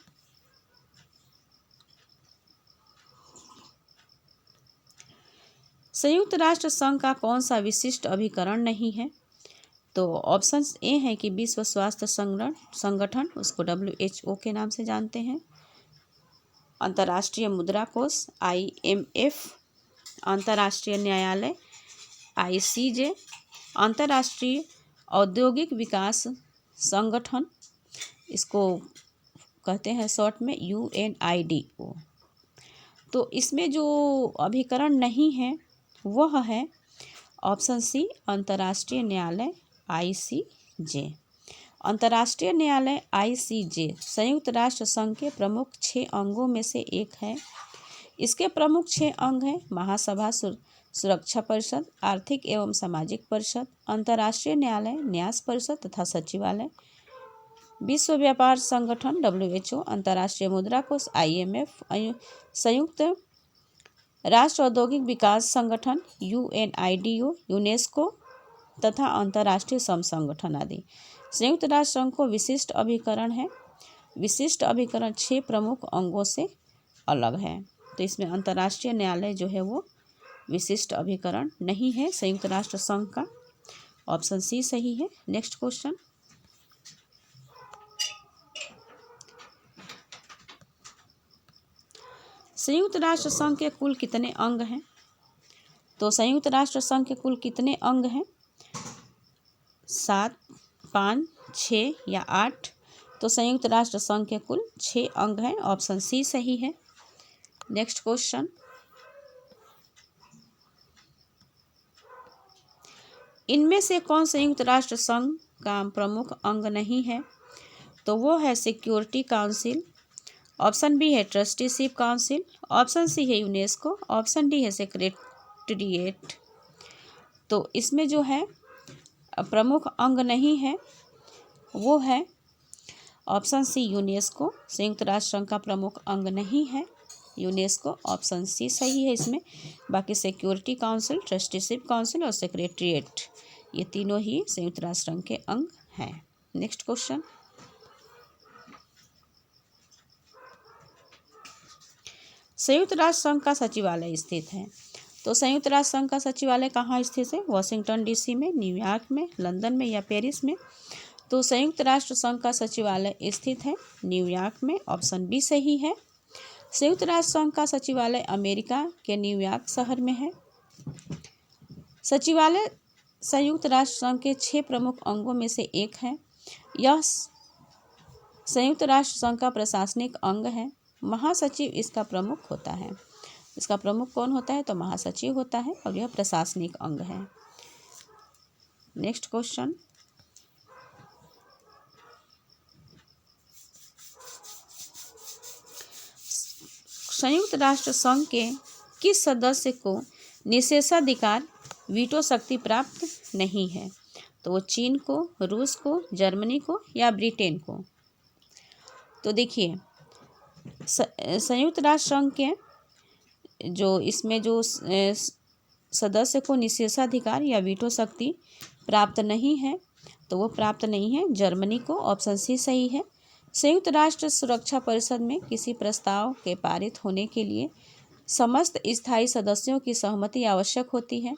Speaker 1: संयुक्त राष्ट्र संघ का कौन सा विशिष्ट अभिकरण नहीं है? तो ऑप्शन ए है कि विश्व स्वास्थ्य संगठन, उसको WHO के नाम से जानते हैं, अंतर्राष्ट्रीय मुद्रा कोष IMF, अंतर्राष्ट्रीय न्यायालय ICJ, अंतर्राष्ट्रीय औद्योगिक विकास संगठन, इसको कहते हैं शॉर्ट में UNIDO। तो इसमें जो अभिकरण नहीं है वह है ऑप्शन सी अंतर्राष्ट्रीय न्यायालय ICJ। अंतर्राष्ट्रीय न्यायालय ICJ संयुक्त राष्ट्र संघ के प्रमुख 6 अंगों में से एक है। इसके प्रमुख 6 अंग हैं महासभा, सुरक्षा परिषद, आर्थिक एवं सामाजिक परिषद, अंतर्राष्ट्रीय न्यायालय, न्यास परिषद तथा सचिवालय, विश्व व्यापार संगठन WHO, अंतर्राष्ट्रीय मुद्रा कोष IMF, संयुक्त राष्ट्र औद्योगिक विकास संगठन UNIDO, यूनेस्को तथा अंतर्राष्ट्रीय श्रम संगठन आदि। संयुक्त राष्ट्र संघ को विशिष्ट अभिकरण है। विशिष्ट अभिकरण 6 प्रमुख अंगों से अलग है। तो इसमें अंतर्राष्ट्रीय न्यायालय जो है वो विशिष्ट अभिकरण नहीं है संयुक्त राष्ट्र संघ का। ऑप्शन सी सही है। नेक्स्ट क्वेश्चन, संयुक्त राष्ट्र संघ के कुल कितने अंग हैं? तो संयुक्त राष्ट्र संघ के कुल कितने अंग हैं? 7, 5, 6 या 8? तो संयुक्त राष्ट्र संघ के कुल 6 अंग हैं। ऑप्शन सी सही है। नेक्स्ट क्वेश्चन, इनमें से कौन संयुक्त राष्ट्र संघ का प्रमुख अंग नहीं है? तो वो है सिक्योरिटी काउंसिल, ऑप्शन बी है ट्रस्टीशिप काउंसिल, ऑप्शन सी है यूनेस्को, ऑप्शन डी है सेक्रेटेरिएट। तो इसमें जो है प्रमुख अंग नहीं है वो है ऑप्शन सी यूनेस्को। संयुक्त राष्ट्र संघ का प्रमुख अंग नहीं है। यूनेस्को, ऑप्शन सी सही है इसमें। बाकी सिक्योरिटी काउंसिल, ट्रस्टीशिप काउंसिल और सेक्रेटरीट, ये तीनों ही संयुक्त राष्ट्र संघ के अंग हैं। नेक्स्ट क्वेश्चन, संयुक्त राष्ट्र संघ का सचिवालय स्थित है। तो संयुक्त राष्ट्र संघ का सचिवालय कहाँ स्थित है? वाशिंगटन डीसी में, न्यूयॉर्क में, लंदन में या पेरिस में? तो संयुक्त राष्ट्र संघ का सचिवालय स्थित है न्यूयॉर्क में, ऑप्शन बी सही है। संयुक्त राष्ट्र संघ का सचिवालय अमेरिका के न्यूयॉर्क शहर में है। सचिवालय संयुक्त राष्ट्र संघ के 6 प्रमुख अंगों में से एक है। यह संयुक्त राष्ट्र संघ का प्रशासनिक अंग है। महासचिव इसका प्रमुख होता है। इसका प्रमुख कौन होता है? तो महासचिव होता है और यह प्रशासनिक अंग है। नेक्स्ट क्वेश्चन, संयुक्त राष्ट्र संघ के किस सदस्य को निषेधाधिकार वीटो शक्ति प्राप्त नहीं है? तो वो चीन को, रूस को, जर्मनी को या ब्रिटेन को? तो देखिए, संयुक्त राष्ट्र संघ के जो इसमें जो सदस्य को निषेधाधिकार या वीटो शक्ति प्राप्त नहीं है, तो वो प्राप्त नहीं है जर्मनी को, ऑप्शन सी सही है। संयुक्त राष्ट्र सुरक्षा परिषद में किसी प्रस्ताव के पारित होने के लिए समस्त स्थायी सदस्यों की सहमति आवश्यक होती है।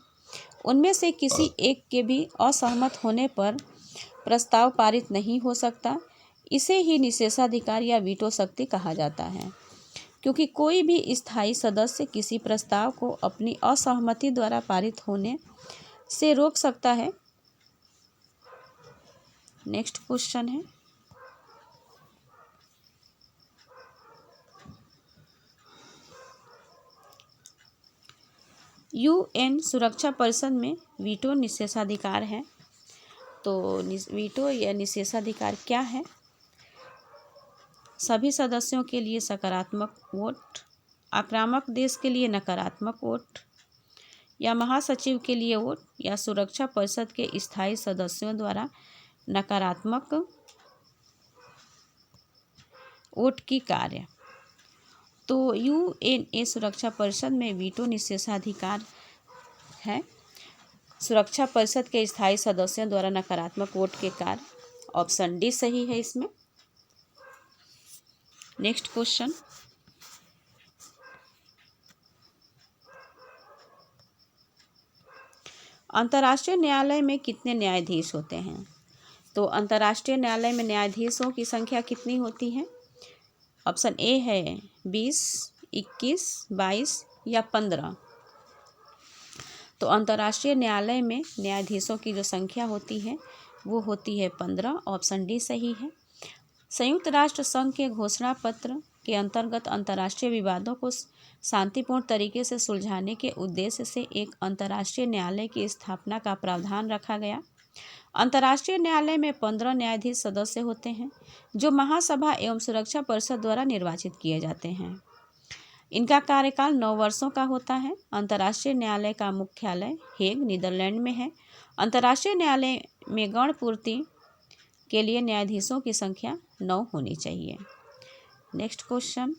Speaker 1: उनमें से किसी एक के भी असहमत होने पर प्रस्ताव पारित नहीं हो सकता। इसे ही निषेधाधिकार या वीटो शक्ति कहा जाता है, क्योंकि कोई भी स्थायी सदस्य किसी प्रस्ताव को अपनी असहमति द्वारा पारित होने से रोक सकता है। नेक्स्ट क्वेश्चन है, यूएन सुरक्षा परिषद में वीटो निषेधाधिकार है। तो वीटो या निषेधाधिकार क्या है? सभी सदस्यों के लिए सकारात्मक वोट, आक्रामक देश के लिए नकारात्मक वोट, या महासचिव के लिए वोट, या सुरक्षा परिषद के स्थायी सदस्यों द्वारा नकारात्मक वोट की कार्य। तो यूएनए सुरक्षा परिषद में वीटो निषेधाधिकार है। सुरक्षा परिषद के स्थायी सदस्यों द्वारा नकारात्मक वोट के कार्य, ऑप्शन डी सही है इसमें। नेक्स्ट क्वेश्चन, अंतर्राष्ट्रीय न्यायालय में कितने न्यायाधीश होते हैं? तो अंतर्राष्ट्रीय न्यायालय में न्यायाधीशों की संख्या कितनी होती है? ऑप्शन ए है 20, 21, 22 या 15। तो अंतर्राष्ट्रीय न्यायालय में न्यायाधीशों की जो संख्या होती है वो होती है 15, ऑप्शन डी सही है। संयुक्त राष्ट्र संघ के घोषणा पत्र के अंतर्गत अंतर्राष्ट्रीय विवादों को शांतिपूर्ण तरीके से सुलझाने के उद्देश्य से एक अंतर्राष्ट्रीय न्यायालय की स्थापना का प्रावधान रखा गया। अंतर्राष्ट्रीय न्यायालय में 15 न्यायाधीश सदस्य होते हैं, जो महासभा एवं सुरक्षा परिषद द्वारा निर्वाचित किए जाते हैं। इनका कार्यकाल 9 वर्षों का होता है। अंतर्राष्ट्रीय न्यायालय का मुख्यालय हेग, नीदरलैंड में है। अंतर्राष्ट्रीय न्यायालय में गण पूर्ति के लिए न्यायाधीशों की संख्या 9 होनी चाहिए। नेक्स्ट क्वेश्चन,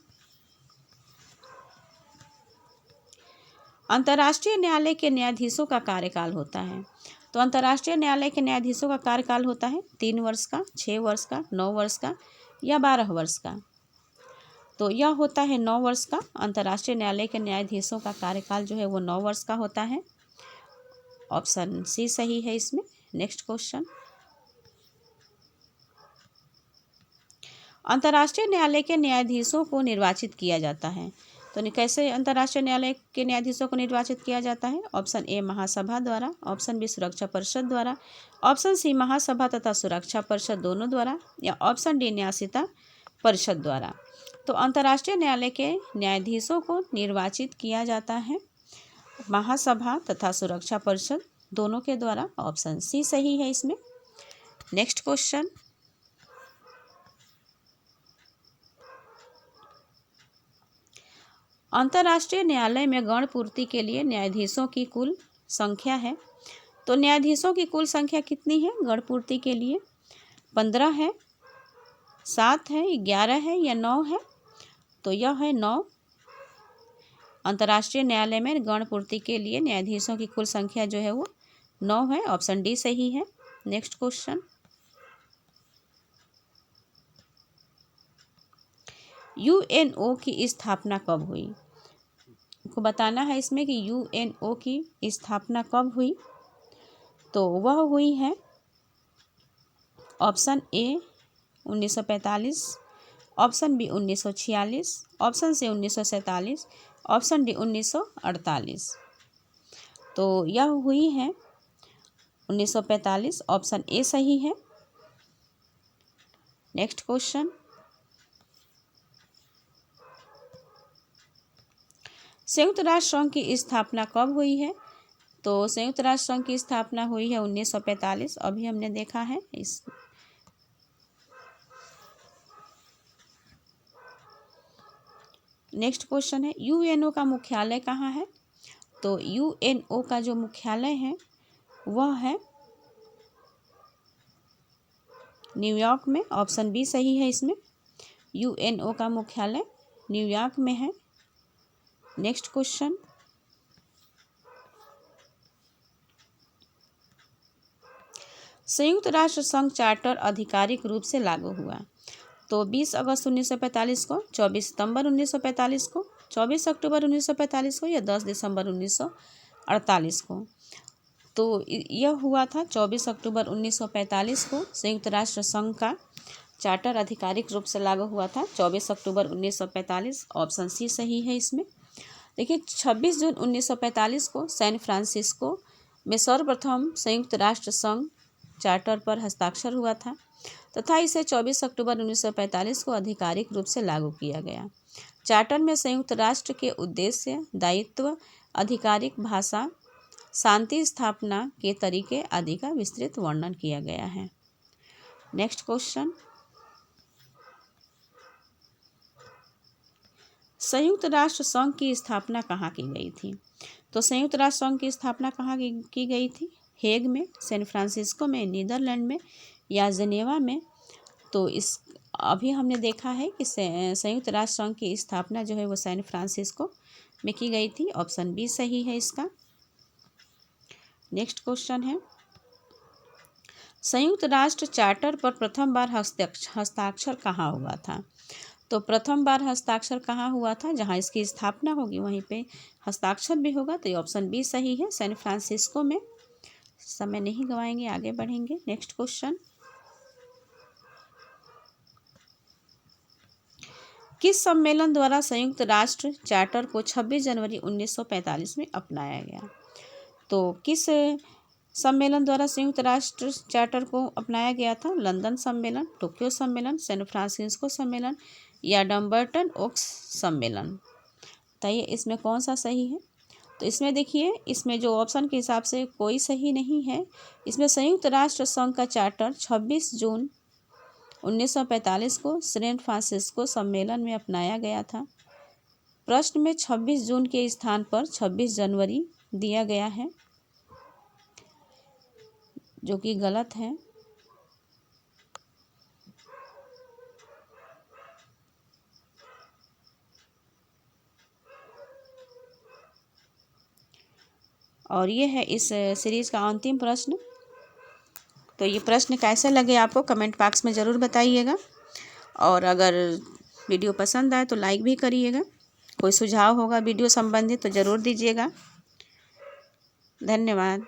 Speaker 1: अंतर्राष्ट्रीय न्यायालय के न्यायाधीशों का कार्यकाल होता है। तो अंतर्राष्ट्रीय न्यायालय के न्यायाधीशों का कार्यकाल होता है 3 वर्ष का, 6 वर्ष का, 9 वर्ष का या 12 वर्ष का। तो यह होता है 9 वर्ष का। अंतर्राष्ट्रीय न्यायालय के न्यायाधीशों का कार्यकाल जो है वो 9 वर्ष का होता है, ऑप्शन सी सही है इसमें। नेक्स्ट क्वेश्चन, अंतर्राष्ट्रीय न्यायालय के न्यायाधीशों को निर्वाचित किया जाता है। तो कैसे अंतर्राष्ट्रीय न्यायालय के न्यायाधीशों को निर्वाचित किया जाता है? ऑप्शन ए महासभा द्वारा, ऑप्शन बी सुरक्षा परिषद द्वारा, ऑप्शन सी महासभा तथा सुरक्षा परिषद दोनों द्वारा, या ऑप्शन डी न्यायशीता परिषद द्वारा। तो अंतर्राष्ट्रीय न्यायालय के न्यायाधीशों को निर्वाचित किया जाता है महासभा तथा सुरक्षा परिषद दोनों के द्वारा, ऑप्शन सी सही है इसमें। नेक्स्ट क्वेश्चन, अंतर्राष्ट्रीय न्यायालय में गण पूर्ति के लिए न्यायाधीशों की कुल संख्या है। तो न्यायाधीशों की कुल संख्या कितनी है गण पूर्ति के लिए? 15 है, 7 है, 11 है या 9 है? तो यह है 9 अंतर्राष्ट्रीय न्यायालय में गणपूर्ति के लिए न्यायाधीशों की कुल संख्या जो है वो 9 है। ऑप्शन डी सही है। नेक्स्ट क्वेश्चन, यूएनओ की स्थापना कब हुई? को बताना है इसमें कि यूएनओ की स्थापना कब हुई। तो वह हुई है option A 1945, option B 1946, option C 1947, option D 1948। तो यह हुई है 1945, ऑप्शन ए सही है। नेक्स्ट क्वेश्चन, संयुक्त राष्ट्र संघ की स्थापना कब हुई है? तो संयुक्त राष्ट्र संघ की स्थापना हुई है 1945, अभी हमने देखा है इस। नेक्स्ट क्वेश्चन है, यूएनओ का मुख्यालय कहाँ है? तो यूएनओ का जो मुख्यालय है वह है न्यूयॉर्क में। ऑप्शन बी सही है इसमें। यूएनओ का मुख्यालय न्यूयॉर्क में है। नेक्स्ट क्वेश्चन, संयुक्त राष्ट्र संघ चार्टर आधिकारिक रूप से लागू हुआ। तो 20 अगस्त 1945 को, 24 सितंबर 1945 को, 24 अक्टूबर 1945 को या 10 दिसंबर 1948 को। तो यह हुआ था 24 अक्टूबर 1945 को संयुक्त राष्ट्र संघ का चार्टर आधिकारिक रूप से लागू हुआ था 24 अक्टूबर 1945। ऑप्शन सी सही है इसमें। देखिए 26 जून 1945 को सैन फ्रांसिस्को में सर्वप्रथम संयुक्त राष्ट्र संघ चार्टर पर हस्ताक्षर हुआ था तथा इसे 24 अक्टूबर 1945 को आधिकारिक रूप से लागू किया गया। चार्टर में संयुक्त राष्ट्र के उद्देश्य, दायित्व, आधिकारिक भाषा, शांति स्थापना के तरीके आदि का विस्तृत वर्णन किया गया है। नेक्स्ट क्वेश्चन, संयुक्त राष्ट्र संघ की स्थापना कहाँ की गई थी? तो संयुक्त राष्ट्र संघ की स्थापना कहाँ की गई थी? हेग में, सैन फ्रांसिस्को में, नीदरलैंड में या जिनेवा में। तो इस अभी हमने देखा है कि संयुक्त राष्ट्र संघ की स्थापना जो है वो सैन फ्रांसिस्को में की गई थी। ऑप्शन बी सही है इसका। नेक्स्ट क्वेश्चन है, संयुक्त राष्ट्र चार्टर पर प्रथम बार हस्ताक्षर कहाँ हुआ था? तो प्रथम बार हस्ताक्षर कहाँ हुआ था? जहाँ इसकी स्थापना होगी वहीं पे हस्ताक्षर भी होगा। तो ये ऑप्शन बी सही है, सैन फ्रांसिस्को में। समय नहीं गवाएंगे, आगे बढ़ेंगे। नेक्स्ट क्वेश्चन, किस सम्मेलन द्वारा संयुक्त राष्ट्र चार्टर को 26 जनवरी 1945 में अपनाया गया? तो किस सम्मेलन द्वारा संयुक्त राष्ट्र चार्टर को अपनाया गया था? लंदन सम्मेलन, टोक्यो सम्मेलन, सैन फ्रांसिस्को सम्मेलन या डम्बर्टन ओक्स सम्मेलन। बताइए इसमें कौन सा सही है? तो इसमें देखिए, इसमें जो ऑप्शन के हिसाब से कोई सही नहीं है। इसमें संयुक्त राष्ट्र संघ का चार्टर 26 जून 1945 को सैन फ्रांसिस्को सम्मेलन में अपनाया गया था। प्रश्न में 26 जून के स्थान पर 26 जनवरी दिया गया है, जो कि गलत है। और ये है इस सीरीज़ का अंतिम प्रश्न। तो ये प्रश्न कैसे लगे आपको कमेंट बॉक्स में ज़रूर बताइएगा, और अगर वीडियो पसंद आए तो लाइक भी करिएगा। कोई सुझाव होगा वीडियो संबंधित तो ज़रूर दीजिएगा। धन्यवाद।